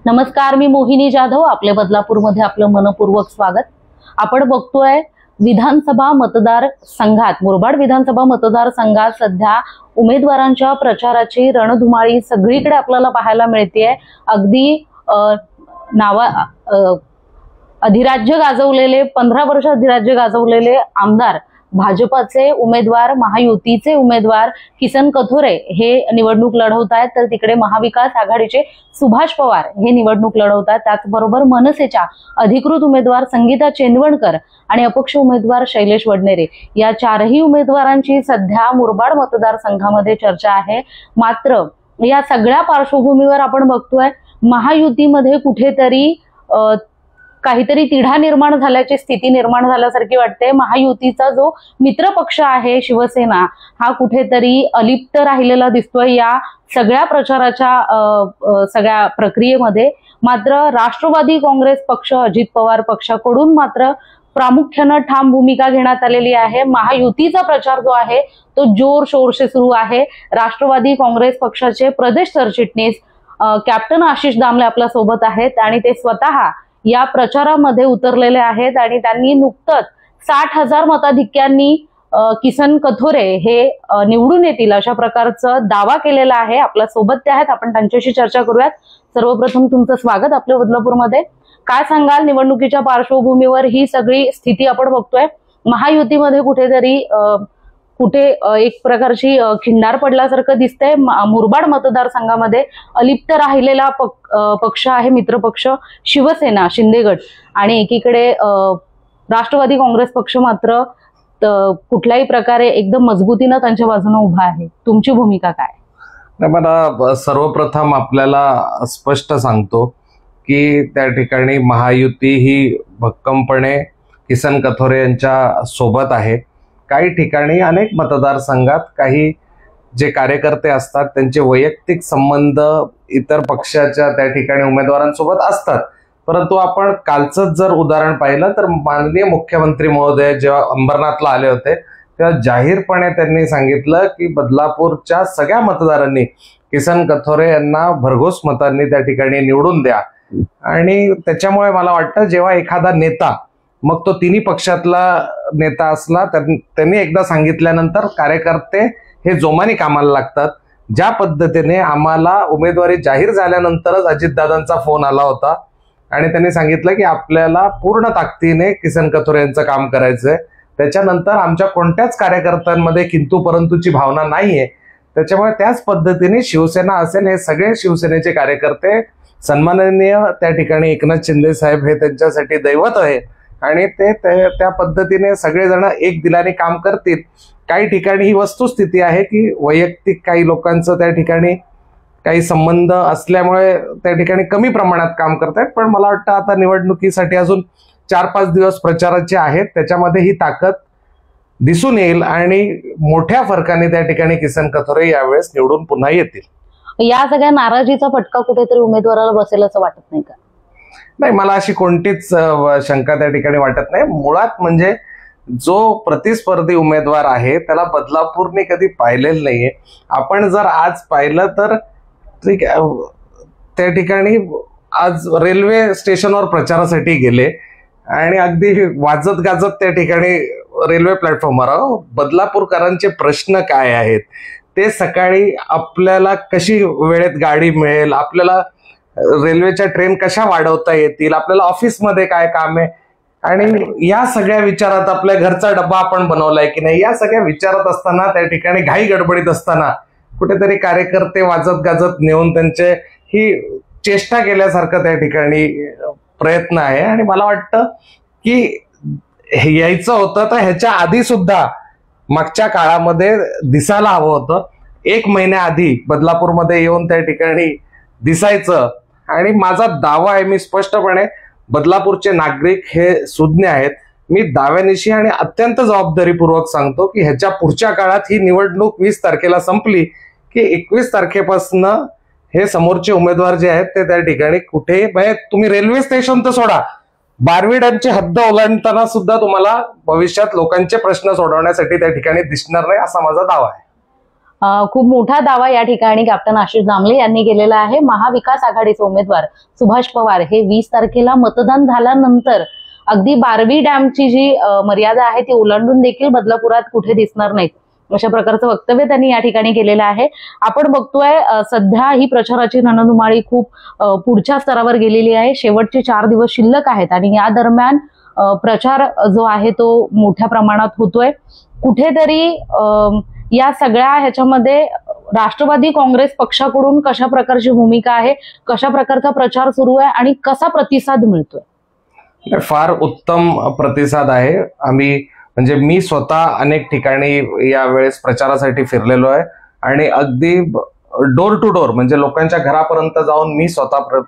नमस्कार, मी मोहिनी जाधव. आपले बदलापूरमध्ये आपलं मनपूर्वक स्वागत. आपण बघतोय विधानसभा मतदार संघात, मुरबाड विधानसभा मतदार संघात सध्या उमेदवारांच्या प्रचाराची रणधुमाळी सगळीकडे आपल्याला पाहायला मिळतेय. अगदी अधिराज्य गाजवलेले 15 वर्ष अधिराज्य गाजवलेले आमदार, भाजपाचे उमेदवार, महायुतीचे उमेदवार किसन कथोरे हे निवडणूक लढवत आहेत, तर तिकडे महाविकास आघाडीचे सुभाष पवार हे निवडणूक लढवत आहेत. त्याचबरोबर मनसेच्या अधिकृत उमेदवार संगीता चेंदवणकर आणि अपक्ष उमेदवार शैलेश वडनेरे या चारही उमेदवारांची सध्या मुरबाड मतदारसंघामध्ये चर्चा आहे. मात्र या सगळ्या पार्श्वभूमीवर आपण बघतोय महायुतीमध्ये कुठेतरी काहीतरी तिढा निर्माण झाल्याची स्थिती निर्माण झाल्यासारखी वाटते. महायुतीचा जो मित्र पक्ष आहे शिवसेना हा कुठेतरी अलिप्त राहिलेला दिसतोय या सगळ्या प्रचाराच्या सगळ्या प्रक्रियेमध्ये. मात्र राष्ट्रवादी काँग्रेस पक्ष, अजित पवार पक्षाकडून मात्र प्रामुख्यानं ठाम भूमिका घेण्यात आलेली आहे. महायुतीचा प्रचार जो आहे तो जोरशोरसे सुरू आहे. राष्ट्रवादी काँग्रेस पक्षाचे प्रदेश सरचिटणीस कॅप्टन आशिष दामले आपल्या सोबत आहेत आणि ते स्वतः या प्रचारामध्ये उतरलेले आहेत आणि त्यांनी नुकतंच 60,000 मताधिक्यांनी किसन कथोरे हे निवडून येतील अशा प्रकारचा दावा केलेला आहे. आपल्या सोबत ते आहेत, आपण त्यांच्याशी चर्चा करूयात. सर्वप्रथम तुमचं स्वागत आपल्या बदलापूरमध्ये. काय सांगाल, निवडणुकीच्या पार्श्वभूमीवर ही सगळी स्थिती आपण बघतोय, महायुतीमध्ये कुठेतरी एक प्रकारची खिंडार पडल्यासारखं दिसतंय. मुरबाड मतदारसंघामध्ये अलिप्त राहिलेला पक्ष आहे मित्र पक्ष शिवसेना शिंदे गट, आणि एकीकडे राष्ट्रवादी काँग्रेस पक्ष मात्र कुठल्याही प्रकारे एकदम मजबूतीनं त्यांच्या बाजूने उभा आहे. तुमची भूमिका काय? मला सर्वप्रथम आपल्याला स्पष्ट सांगतो की त्या ठिकाणी महायुती ही भक्कमपणे किसन कथोरे यांच्या सोबत आहे. काही ठिकाणी अनेक मतदारसंघात काही जे कार्यकर्ते असतात त्यांचे वैयक्तिक संबंध इतर पक्षाच्या त्या ठिकाणी उमेदवारांसोबत असतात, परंतु आपण कालचं जर उदाहरण पाहिलं तर माननीय मुख्यमंत्री महोदय जेव्हा अंबरनाथला आले होते तेव्हा जाहीरपणे त्यांनी सांगितलं की बदलापूरच्या सगळ्या मतदारांनी किसन कथोरे यांना भरघोस मतांनी त्या ठिकाणी निवडून द्या. आणि त्याच्यामुळे मला वाटतं जेव्हा एखादा नेता, मग तो तिन्ही पक्षातला नेता असला, त्यांनी एकदा सांगितल्यानंतर कार्यकर्ते हे जोमाने कामाला लागतात. ज्या पद्धतीने आम्हाला उमेदवारी जाहीर झाल्यानंतरच अजितदादांचा फोन आला होता आणि त्यांनी सांगितलं की आपल्याला पूर्ण ताकदीने किसन कथोरे यांचं काम करायचंय, त्याच्यानंतर आमच्या कोणत्याच कार्यकर्त्यांमध्ये किंतु परंतुची भावना नाहीये. त्याच्यामुळे त्याच पद्धतीने शिवसेना असेल, हे सगळे शिवसेनेचे कार्यकर्ते सन्माननीय त्या ठिकाणी एकनाथ शिंदे साहेब हे त्यांच्यासाठी दैवत आहे आणि ते त्या पद्धतीने सगळेजण एक दिलाने काम करतील. काही ठिकाणी ही वस्तुस्थिती आहे की वैयक्तिक काही लोकांचं त्या ठिकाणी काही संबंध असल्यामुळे त्या ठिकाणी कमी प्रमाणात काम करतायत, पण मला वाटतं आता निवडणुकीसाठी अजून 4-5 दिवस प्रचाराचे आहेत, त्याच्यामध्ये ही ताकद दिसून येईल आणि मोठ्या फरकाने त्या ठिकाणी किसन कथोरे यावेळेस निवडून पुन्हा येतील. या सगळ्या नाराजीचा फटका कुठेतरी उमेदवाराला बसेल असं वाटत नाही का? नाही, मला अशी कोणतीच शंका त्या ठिकाणी वाटत नाही. मुळात म्हणजे जो प्रतिस्पर्धी उमेदवार आहे त्याला बदलापूरने कधी पाहिलेलं नाहीये. आपण जर आज पाहिलं तर ठीक आहे, त्या ठिकाणी आज रेल्वे स्टेशनवर प्रचारासाठी गेले आणि अगदी वाजत गाजत त्या ठिकाणी रेल्वे प्लॅटफॉर्मवर बदलापूरकरांचे प्रश्न काय आहेत, ते सकाळी आपल्याला कशी वेळेत गाडी मिळेल, आपल्याला रेल्वेच्या ट्रेन कशा वाढवता येतील, आपल्याला ऑफिसमध्ये काय काम आहे, आणि या सगळ्या विचारात आपल्या घरचा डब्बा आपण बनवलाय की नाही, या सगळ्या विचारात असताना त्या ठिकाणी घाई गडबडीत असताना कुठेतरी कार्यकर्ते वाजत गाजत नेऊन त्यांचे ही चेष्टा केल्यासारखं त्या ठिकाणी प्रयत्न आहे. आणि मला वाटतं की यायचं होतं तर ह्याच्या आधी सुद्धा मागच्या काळामध्ये दिसायला हवं होतं. 1 महिन्याआधी बदलापूरमध्ये येऊन त्या ठिकाणी दिसायचं. आणि माझा दावा आहे, मी स्पष्टपणे बदलापूरचे नागरिक हे सुज्ञ आहेत, मी दाव्यानिशी आणि अत्यंत जबाबदारीपूर्वक सांगतो की ह्याच्या पुढच्या काळात ही निवडणूक 20 तारखेला संपली की 21 तारखेपासून हे समोरचे उमेदवार जे आहेत ते त्या ठिकाणी कुठे, तुम्ही रेल्वे स्टेशन तर सोडा, बारवी डॅमची हद्द ओलांडताना सुद्धा तुम्हाला भविष्यात लोकांचे प्रश्न सोडवण्यासाठी त्या ठिकाणी दिसणार नाही, असा माझा दावा आहे. खूप मोठा दावा या ठिकाणी कॅप्टन आशिष दामले यांनी केलेला आहे. महाविकास आघाडीचे उमेदवार सुभाष पवार हे 20 तारखेला मतदान झाल्यानंतर अगदी बारवी डॅमची जी मर्यादा आहे ती ओलांडून देखील बदलापुरात कुठे दिसणार नाहीत, अशा प्रकारचं वक्तव्य त्यांनी या ठिकाणी केलेलं आहे. आपण बघतोय सध्या ही प्रचाराची रणधुमाळी खूप पुढच्या स्तरावर गेलेली आहे. शेवटचे 4 दिवस शिल्लक आहेत आणि या दरम्यान प्रचार जो आहे तो मोठ्या प्रमाणात होतोय. कुठेतरी या सगळ्या ह्याच्यामध्ये राष्ट्रवादी काँग्रेस पक्षाकडून कशा प्रकारची भूमिका आहे, कशा प्रकारचा प्रचार सुरू आहे आणि कसा प्रतिसाद मिळतोय? फार उत्तम प्रतिसाद आहे. आम्ही म्हणजे मी स्वतः अनेक ठिकाणी यावेळेस प्रचारासाठी फिरलेलो आहे आणि अगदी डोर टू डोर म्हणजे लोकांच्या घरापर्यंत जाऊन मी स्वतः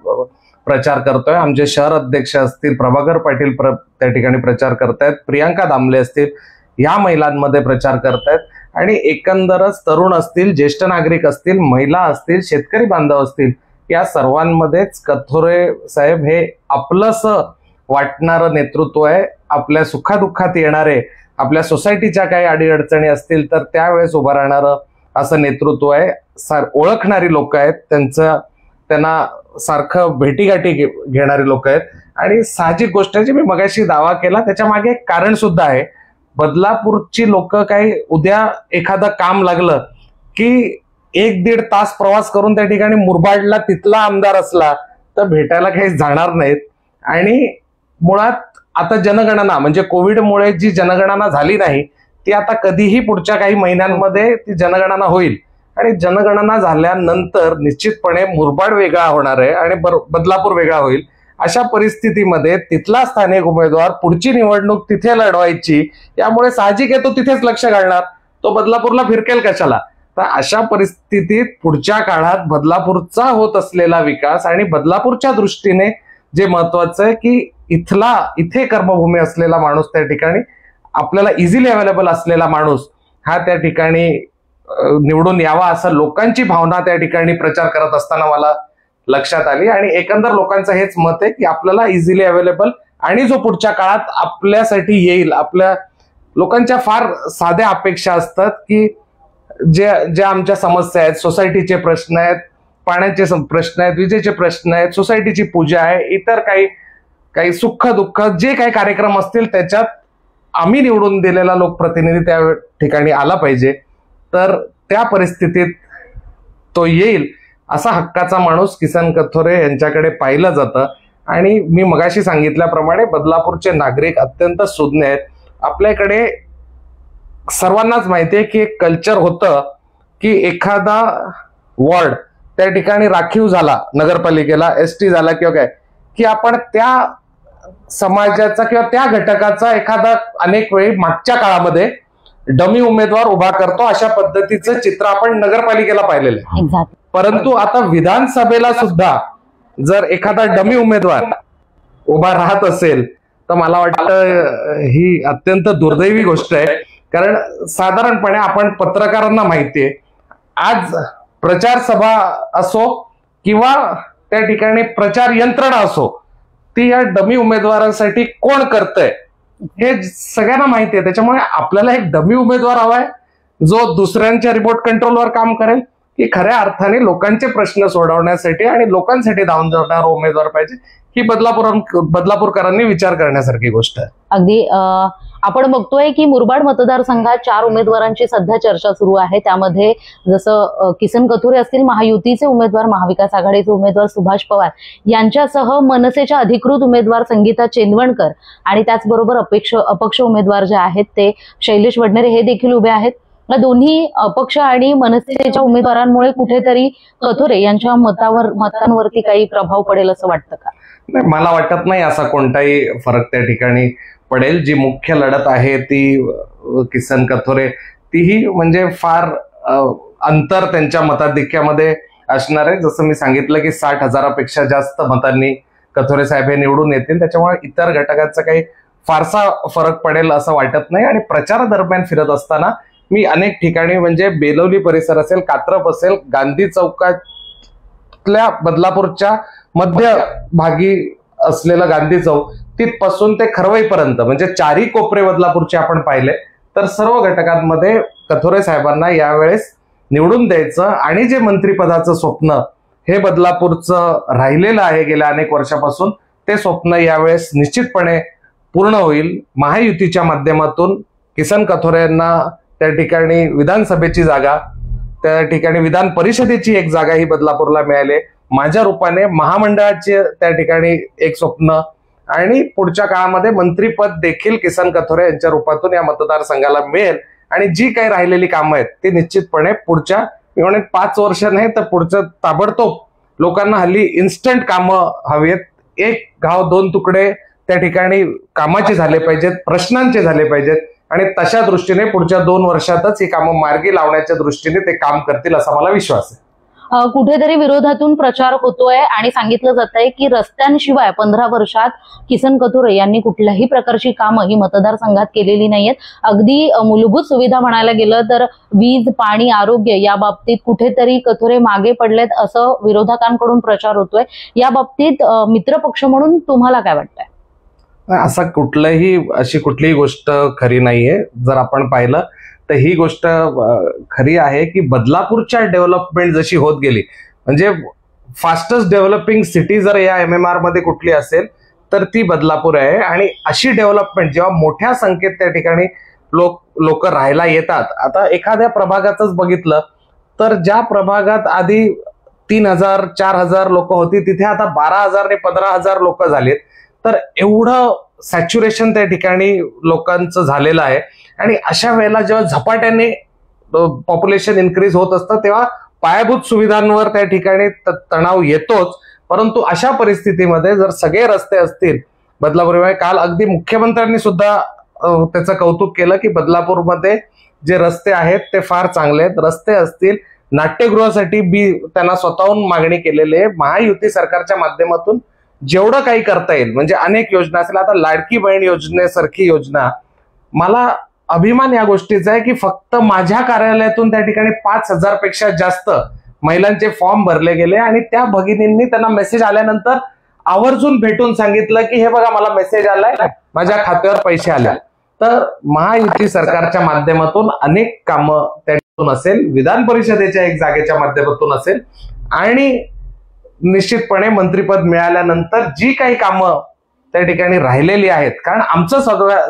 प्रचार करतोय. आमचे शहर अध्यक्ष असतील, प्रभाकर पाटील त्या ठिकाणी प्रचार करतायत, प्रियांका दामले असतील, या महिलांमध्ये प्रचार करतायत आणि एकंदरच तरुण असतील, ज्येष्ठ नागरिक असतील, महिला असतील, शेतकरी बांधव असतील, या सर्वांमध्येच कथोरे साहेब हे आपलंसं वाटणारं नेतृत्व आहे. आपल्या सुखादुःखात येणारे, आपल्या सोसायटीच्या काही अडीअडचणी असतील तर त्यावेळेस उभं राहणारं असं नेतृत्व आहे. ओळखणारी लोक आहेत, त्यांना सारखं भेटीगाठी घेणारी लोक आहेत आणि साहजिक गोष्ट जी मी मगाशी दावा केला त्याच्या मागे एक कारण सुद्धा आहे. बदलापूरची लोक काही उद्या एखादं काम लागलं की 1-1.5 तास प्रवास करून त्या ठिकाणी मुरबाडला तिथला आमदार असला तर भेटायला काही जाणार नाहीत. आणि मुळात आता जनगणना म्हणजे कोविडमुळे जी जनगणना झाली नाही ती आता कधीही पुढच्या काही महिन्यांमध्ये ती जनगणना होईल आणि जनगणना झाल्यानंतर निश्चितपणे मुरबाड वेगळा होणार आहे आणि बदलापूर वेगळा होईल. अशा परिस्थितीमध्ये तिथला स्थानिक उमेदवार पुढची निवडणूक तिथे लढवायची, यामुळे साहजिक आहे तो तिथेच लक्ष घालणार, तो बदलापूरला फिरकेल कशाला. तर अशा परिस्थितीत पुढच्या काळात बदलापूरचा होत असलेला विकास आणि बदलापूरच्या दृष्टीने जे महत्वाचं आहे की इथे कर्मभूमी असलेला माणूस, त्या ठिकाणी आपल्याला इझिली अवेलेबल असलेला माणूस हा त्या ठिकाणी निवडून यावा असं लोकांची भावना त्या ठिकाणी प्रचार करत असताना मला लक्षात आली आणि एकंदर लोकांचं हेच मत आहे की आपल्याला इझिली अवेलेबल आणि जो पुढच्या काळात आपल्यासाठी येईल. आपल्या लोकांच्या फार साध्या अपेक्षा असतात की ज्या आमच्या समस्या आहेत, सोसायटीचे प्रश्न आहेत, पाण्याचे प्रश्न आहेत, विजेचे प्रश्न आहेत, सोसायटीची पूजा आहे, इतर काही सुख दुःख जे काही कार्यक्रम असतील त्याच्यात आम्ही निवडून दिलेला लोकप्रतिनिधी त्या ठिकाणी आला पाहिजे. तर त्या परिस्थितीत तो येईल असा हक्काचा माणूस किसन कथोरे यांच्याकडे पाहिलं जातं. आणि मी मगाशी सांगितल्याप्रमाणे बदलापूरचे नागरिक अत्यंत सुज्ञ आहेत. आपल्याकडे सर्वांनाच माहितीये की एक कल्चर होतं की एखादा वॉर्ड त्या ठिकाणी राखीव झाला, नगरपालिकेला एसटी झाला किंवा काय, की आपण त्या समाजाचा किंवा त्या घटकाचा एखादा अनेक वेळी मागच्या काळामध्ये डमी उमेदवार उभा करतो. अशा पद्धतीचं चित्र आपण नगरपालिकेला पाहिलेलं आहे. परंतु आता विधानसभेला सुद्धा जर एखादा डमी उमेदवार उभा राहत असेल तर मला वाटतं ही अत्यंत दुर्दैवी गोष्ट आहे. कारण साधारणपणे आपण पत्रकारांना माहितीये, आज प्रचार सभा असो किंवा त्या ठिकाणी प्रचार यंत्रणा असो, ती या डमी उमेदवारांसाठी कोण करतंय हे सगळ्यांना माहिती आहे. त्याच्यामुळे आपल्याला एक डमी उमेदवार हवाय जो दुसऱ्यांच्या रिमोट कंट्रोलवर काम करेल, की खऱ्या अर्थाने लोकांचे प्रश्न सोडवण्यासाठी आणि लोकांसाठी धावून जाणारा उमेदवार पाहिजे. ही बदलापूरकरांनी विचार करण्यासारखी गोष्ट आहे. अगदी आपण बघतोय की मुरबाड मतदारसंघात 4 उमेदवारांची सध्या चर्चा सुरू आहे. त्यामध्ये जसं किसन कथोरे असतील, महायुतीचे उमेदवार, महाविकास आघाडीचे उमेदवार सुभाष पवार यांच्यासह मनसेच्या अधिकृत उमेदवार संगीता चेंदवणकर आणि त्याचबरोबर अपक्ष उमेदवार जे आहेत ते शैलेश वडनेरे हे देखील उभे आहेत. या दोन्ही अपक्ष आणि मनसेच्या उमेदवारांमुळे कुठेतरी कथोरे यांच्या मतांवरती काही प्रभाव पडेल असं वाटतं का? नाही, मला वाटत नाही असा कोणताही फरक त्या ठिकाणी पडेल. जी मुख्य लढत आहे ती किसन कथोरे, तीही म्हणजे फार अंतर त्यांच्या मताधिक्यामध्ये असणार आहे. जसं मी सांगितलं की 60,000पेक्षा जास्त मतांनी कथोरे साहेब हे निवडून येतील. त्याच्यामुळे इतर घटकांचा काही फारसा फरक पडेल असं वाटत नाही. आणि प्रचारादरम्यान फिरत असताना मी अनेक ठिकाणी म्हणजे बेलवली परिसर असेल, कात्रप असेल, गांधी चौकातल्या बदलापूरच्या मध्य भागी असलेलं गांधी चौक तिथपासून ते खरवईपर्यंत म्हणजे 4ही कोपरे बदलापूरचे आपण पाहिले तर सर्व घटकांमध्ये कथोरे साहेबांना यावेळेस निवडून द्यायचं आणि जे मंत्रिपदाचं स्वप्न हे बदलापूरचं राहिलेलं आहे गेल्या अनेक वर्षापासून, ते स्वप्न यावेळेस निश्चितपणे पूर्ण होईल. महायुतीच्या माध्यमातून किसन कथोरे यांना त्या ठिकाणी विधानसभेची जागा, त्या ठिकाणी विधान परिषदेची एक जागा ही बदलापूरला मिळाली. माझ्या रूपाने महामंडळाचे त्या ठिकाणी एक स्वप्न आणि पुढच्या काळामध्ये मंत्रिपद देखील किसन कथोरे यांच्या रूपातून या मतदारसंघाला मिळेल. आणि जी काही राहिलेली कामं आहेत ती निश्चितपणे पुढच्या 5 वर्ष नाही तर पुढचं ताबडतोब, लोकांना हल्ली इन्स्टंट कामं हवीत. एक घाव दोन तुकडे त्या ठिकाणी कामाचे झाले पाहिजेत, प्रश्नांचे झाले पाहिजेत आणि तशा दृष्टीने पुढच्या 2 वर्षातच ही कामं मार्गी लावण्याच्या दृष्टीने ते काम करतील असा मला विश्वास आहे. कुठेतरी विरोधातून प्रचार होतोय आणि सांगितलं जात आहे की रस्त्यांशिवाय 15 वर्षात किसन कथोरे यांनी कुठल्याही प्रकारची कामं ही मतदारसंघात केलेली नाहीयेत. अगदी मूलभूत सुविधा म्हणायला गेलं तर वीज, पाणी, आरोग्य या बाबतीत कुठेतरी कथोरे मागे पडलेत असं विरोधकांकडून प्रचार होतोय. या बाबतीत मित्रपक्ष म्हणून तुम्हाला काय वाटतंय? अशी कुठलीही गोष्ट खरी नाहीये. जर आपण पाहिलं तर ही गोष्ट खरी आहे की बदलापूरच्या डेव्हलपमेंट जशी होत गेली, म्हणजे फास्टेस्ट डेव्हलपिंग सिटी जर या MMR मध्ये कुठली असेल तर ती बदलापूर आहे. आणि अशी डेव्हलपमेंट जेव्हा मोठ्या संख्येत त्या ठिकाणी लोक राहायला येतात, आता एखाद्या प्रभागातच बघितलं तर ज्या प्रभागात आधी 3000-4000 लोक होती तिथे आता 12,000 ने 15,000 लोक झालेत. तर एवढं सॅच्युरेशन त्या ठिकाणी लोकांचं झालेलं आहे. आणि अशा वेळेला जेव्हा झपाट्याने पॉप्युलेशन इन्क्रीज होत असतं तेव्हा पायाभूत सुविधांवर त्या ठिकाणी तणाव येतोच. परंतु अशा परिस्थितीमध्ये जर सगळे रस्ते असतील बदलापूर, काल अगदी मुख्यमंत्र्यांनी सुद्धा त्याचं कौतुक केलं की बदलापूरमध्ये जे रस्ते आहेत ते फार चांगले आहेत. रस्ते असतील, नाट्यगृहासाठी त्यांना स्वतःहून मागणी केलेली आहे. महायुती सरकारच्या माध्यमातून जेवढं काही करता येईल, म्हणजे अनेक योजना असेल, आता लाडकी बहीण योजनेसारखी योजना, मला अभिमान या गोष्टीचा आहे की फक्त माझ्या कार्यालयातून त्या ठिकाणी 5,000 पेक्षा जास्त महिलांचे फॉर्म भरले गेले आणि त्या भगिनींनी त्यांना मेसेज आल्यानंतर आवर्जून भेटून सांगितलं की हे बघा मला मेसेज आलाय, माझ्या खात्यावर पैसे आले. तर महायुती सरकारच्या माध्यमातून अनेक कामं त्यातून असेल, विधान परिषदेच्या एक जागेच्या माध्यमातून असेल आणि निश्चितपणे मंत्रिपद मिळाल्यानंतर जी काही कामं त्या ठिकाणी राहिलेली आहेत, कारण आमचं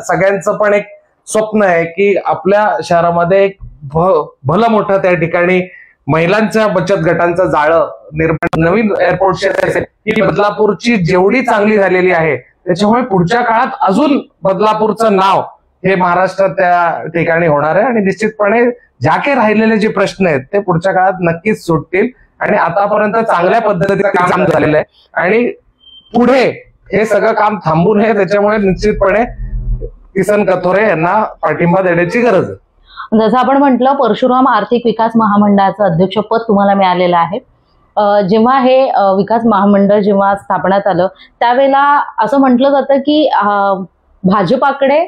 सगळ्यांचं पण एक स्वप्न आहे की आपल्या शहरामध्ये एक भलं मोठं त्या ठिकाणी महिलांच्या बचत गटांचं जाळं निर्माण, नवीन एअरपोर्ट असेल, ही बदलापूरची जेवढी चांगली झालेली आहे त्याच्यामुळे पुढच्या काळात अजून बदलापूरचं नाव हे महाराष्ट्रात त्या ठिकाणी होणार आहे. आणि निश्चितपणे ज्या काही राहिलेले जे प्रश्न आहेत ते पुढच्या काळात नक्कीच सुटतील. आणि आतापर्यंत चांगल्या पद्धतीने काम झालेलं आहे आणि पुढे हे सगळं काम थांबून आहे. त्याच्यामुळे निश्चितपणे किसन कथोरे यांना पाठिंबा देण्याची गरज आहे. जसं आपण म्हटलं, परशुराम आर्थिक विकास महामंडळाचं अध्यक्षपद तुम्हाला मिळालेलं आहे. जेव्हा हे विकास महामंडळ जेव्हा स्थापण्यात आलं त्यावेळेला असं म्हटलं जातं की भाजपाकडे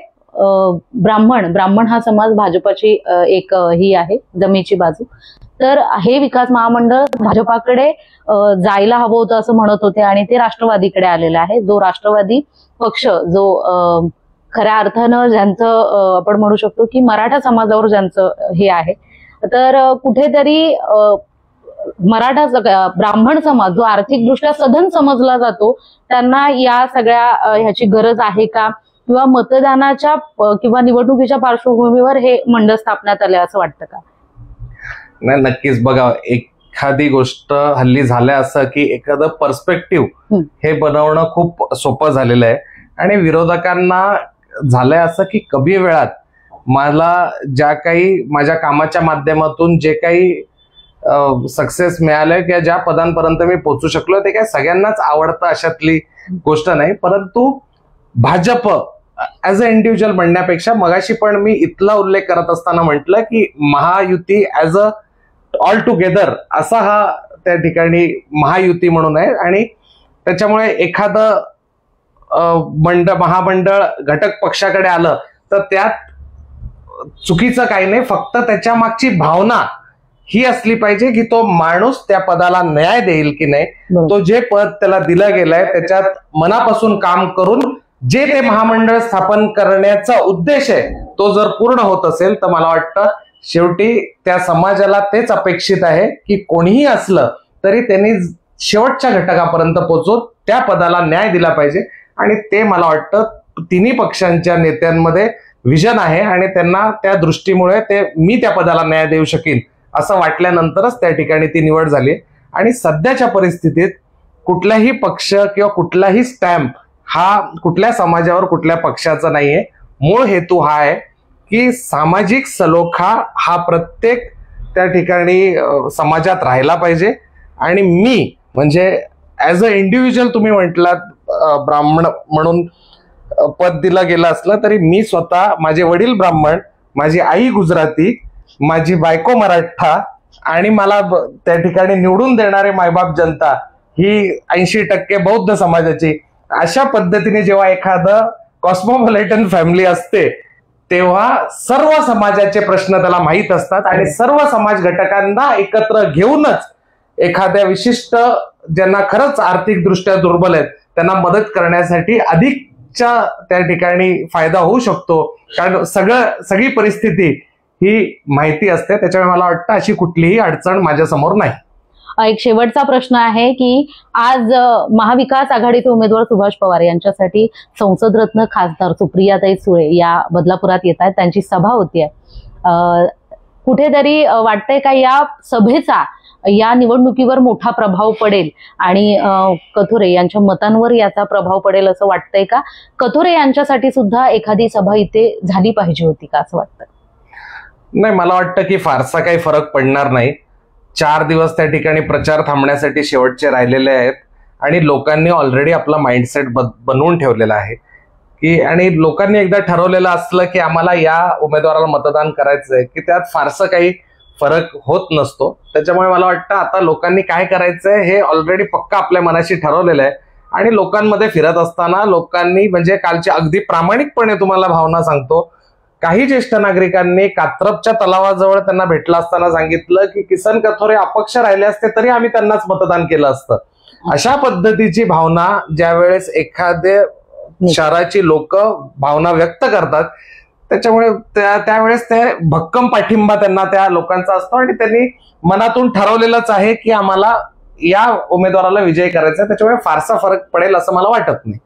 ब्राह्मण हा समाज भाजपाची एक ही आहे जमेची बाजू, तर हे विकास महामंडळ भाजपाकडे जायला हवं होतं असं म्हणत होते आणि ते राष्ट्रवादीकडे आलेलं आहे. जो राष्ट्रवादी पक्ष जो खऱ्या अर्थानं ज्यांचं आपण म्हणू शकतो की मराठा समाजावर ज्यांचं हे आहे, तर कुठेतरी मराठा ब्राह्मण समाज जो आर्थिकदृष्ट्या सधन समजला जातो त्यांना या सगळ्या ह्याची गरज आहे का, किंवा मतदानाच्या किंवा निवडणुकीच्या पार्श्वभूमीवर हे मंडळ स्थापण्यात आले असं वाटतं का? नाही, नक्कीच. बघा, एखादी गोष्ट हल्ली झाल्या असं की एखादं पर्स्पेक्टिव्ह हे बनवणं खूप सोपं झालेलं आहे आणि विरोधकांना झालंय असं की कमी वेळात मला ज्या काही माझ्या कामाच्या माध्यमातून जे काही सक्सेस मिळालंय किंवा ज्या पदांपर्यंत मी पोहोचू शकलो ते काय सगळ्यांनाच आवडतं अशातली गोष्ट नाही. परंतु भाजप ऍज अ इंडिव्हिज्युअल म्हणण्यापेक्षा मगाशी पण मी इथला उल्लेख करत असताना म्हटलं की Mahayuti as a all together असा हा त्या ठिकाणी महायुती म्हणून आहे. आणि त्याच्यामुळे एखादं महामंडळ घटक पक्षाकडे आलं तर त्यात चुकीचं काही नाही, फक्त त्याच्या मागची भावना ही असली पाहिजे की तो माणूस त्या पदाला न्याय देईल की नाही, तो जे पद त्याला दिलं गेलंय त्याच्यात मनापासून काम करून जे ते महामंडळ स्थापन करण्याचा उद्देश आहे तो जर पूर्ण होत असेल तर मला वाटतं शेवटी त्या समाजाला तेच अपेक्षित आहे की कोणीही असलं तरी त्यांनी शेवटच्या घटकापर्यंत पोहोचून त्या पदाला न्याय दिला पाहिजे. आणि ते मला वाटतं तिन्ही पक्षांच्या नेत्यांमध्ये विजन आहे आणि त्यांना त्या दृष्टीमुळे मी त्या पदाला न्याय देऊ शकेन असं वाटल्यानंतरच त्या ठिकाणी ती निवड झाली. आणि सध्याच्या परिस्थितीत कुठलाही पक्ष किंवा कुठलाही स्टॅम्प हा कुठल्या समाजावर कुठल्या पक्षाचा नाहीये. मूळ हेतू हा आहे की सामाजिक सलोखा हा प्रत्येक त्या ठिकाणी समाजात राहिला पाहिजे. आणि मी म्हणजे ऍज अ इंडिव्हिज्युअल तुम्ही म्हटलात ब्राह्मण म्हणून पद दिलं गेलं असलं तरी मी स्वतः, माझे वडील ब्राह्मण, माझी आई गुजराती, माझी बायको मराठा आणि मला त्या ठिकाणी निवडून देणारे मायबाप जनता ही 80% बौद्ध समाजाची. अशा पद्धतीने जेव्हा एखादं कॉस्मोपॉलिटन फॅमिली असते तेव्हा सर्व समाजाचे प्रश्न त्याला माहीत असतात आणि सर्व समाज घटकांना एकत्र घेऊनच एखाद्या विशिष्ट ज्यांना खरंच आर्थिक दृष्ट्या दुर्बल आहेत त्यांना मदत करण्यासाठी अधिकच्या त्या ठिकाणी फायदा होऊ शकतो. कारण सगळी परिस्थिती ही माहिती असते. त्याच्यामुळे मला वाटतं अशी कुठलीही अडचण माझ्या समोर नाही. एक शेवटचा प्रश्न आहे की आज महाविकास आघाडीचे उमेदवार सुभाष पवार यांच्यासाठी संसदरत्न खासदार सुप्रियाताई सुळे या बदलापुरात येत आहेत. त्यांची सभा होतीये. कुठेतरी वाटतंय का या सभेचा या निवडणुकीवर मोठा प्रभाव पडेल आणि कथोरे यांच्या मतांवर याचा प्रभाव पडेल असं वाटतंय का? कथोरे यांच्यासाठी सुद्धा एखादी सभा इथे झाली पाहिजे होती का असं वाटतं? नाही, मला वाटतं की फारसा काही फरक पडणार नाही. 4 दिवस त्या ठिकाणी प्रचार थांबण्यासाठी शेवटचे राहिलेले आहेत आणि लोकांनी ऑलरेडी आपला माइंडसेट बनवून ठेवलेला आहे की, आणि लोकांनी एकदा ठरवलेलं असलं की आम्हाला या उमेदवाराला मतदान करायचंय की त्यात फारसं काही फरक होत नसतो. त्याच्यामुळे मला वाटतं आता लोकांनी काय करायचंय हे ऑलरेडी पक्का आपल्या मनाशी ठरवलेलं आहे. आणि लोकांमध्ये फिरत असताना लोकांनी म्हणजे कालची अगदी प्रामाणिकपणे तुम्हाला भावना सांगतो, काही ज्येष्ठ नागरिकांनी कात्रपच्या तलावाजवळ त्यांना भेटला असताना सांगितलं की किसन कथोरे अपक्ष राहिले असते तरी आम्ही त्यांनाच मतदान केलं असतं. अशा पद्धतीची भावना ज्यावेळेस एखाद्या शहराची लोक भावना व्यक्त करतात त्याच्यामुळे त्यावेळेस ते भक्कम पाठिंबा त्यांना त्या लोकांचा असतो आणि त्यांनी मनातून ठरवलेलंच आहे की आम्हाला या उमेदवाराला विजयी करायचा. त्याच्यामुळे फारसा फरक पडेल असं मला वाटत नाही.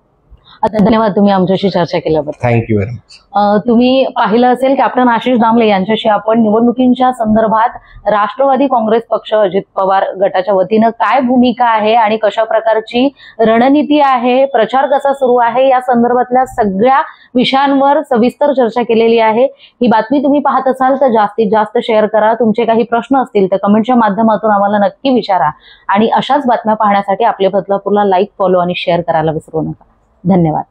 धन्यवाद तुम्ही आमच्याशी चर्चा केल्याबद्दल. Thank you very much. तुम्ही पाहिलं असेल कॅप्टन आशिष दामले यांच्याशी आपण निवडणुकींच्या संदर्भात राष्ट्रवादी काँग्रेस पक्ष अजित पवार गटाच्या वतीनं काय भूमिका आहे आणि कशा प्रकारची रणनीती आहे, प्रचार कसा सुरू आहे या संदर्भातल्या सगळ्या विषयांवर सविस्तर चर्चा केलेली आहे. ही बातमी तुम्ही पाहत असाल तर जास्तीत जास्त शेअर करा. तुमचे काही प्रश्न असतील तर कमेंटच्या माध्यमातून आम्हाला नक्की विचारा आणि अशाच बातम्या पाहण्यासाठी आपल्या बदलापूरला लाईक, फॉलो आणि शेअर करायला विसरू नका. धन्यवाद.